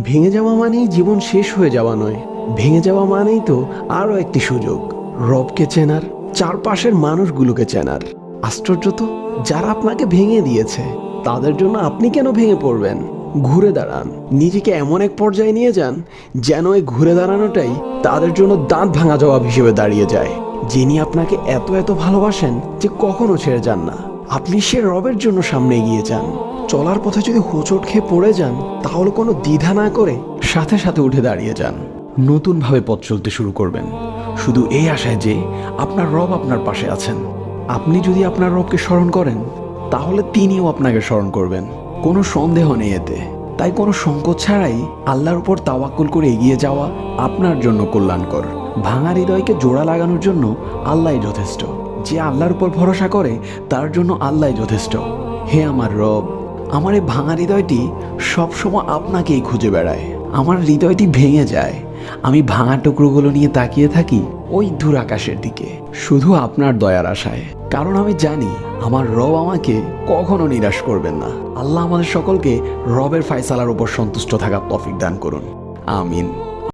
ভেঙে যাওয়া মানেই জীবন শেষ হয়ে যাওয়া নয়, ভেঙে যাওয়া মানেই তো আরও একটি সুযোগ রবকে চেনার, চারপাশের মানুষগুলোকে চেনার। আশ্চর্য তো, যারা আপনাকে ভেঙে দিয়েছে তাদের জন্য আপনি কেন ভেঙে পড়বেন? ঘুরে দাঁড়ান, নিজেকে এমন এক পর্যায়ে নিয়ে যান যেন এই ঘুরে দাঁড়ানোটাই তাদের জন্য দাঁত ভাঙা জবাব হিসেবে দাঁড়িয়ে যায়। যিনি আপনাকে এত এত ভালোবাসেন যে কখনো ছেড়ে যান না, আপনি সে রবের জন্য সামনে এগিয়ে যান। চলার পথে যদি হোঁচট খেয়ে পড়ে যান তাহলে কোনো দ্বিধা না করে সাথে সাথে উঠে দাঁড়িয়ে যান। নতুনভাবে পথ চলতে শুরু করবেন, শুধু এই আশায় যে আপনার রব আপনার পাশে আছেন। আপনি যদি আপনার রবকে স্মরণ করেন তাহলে তিনিও আপনাকে স্মরণ করবেন, কোনো সন্দেহ নেই এতে। তাই কোনো সংকোচ ছাড়াই আল্লাহর উপর তাওয়াক্কুল করে এগিয়ে যাওয়া আপনার জন্য কল্যাণকর। ভাঙা হৃদয়কে জোড়া লাগানোর জন্য আল্লাহই যথেষ্ট। যে আল্লাহর উপর ভরসা করে তার জন্য আল্লাহই যথেষ্ট। হে আমার রব, আমার এই ভাঙা হৃদয়টি সবসময় আপনাকেই খুঁজে বেড়ায়। আমার হৃদয়টি ভেঙে যায়, আমি ভাঙা টুকরোগুলো নিয়ে তাকিয়ে থাকি ওই দূর আকাশের দিকে, শুধু আপনার দয়ার আশায়। কারণ আমি জানি আমার রব আমাকে কখনো নিরাশ করবেন না। আল্লাহ আমাদের সকলকে রবের ফায়সালার উপর সন্তুষ্ট থাকার তৌফিক দান করুন, আমিন।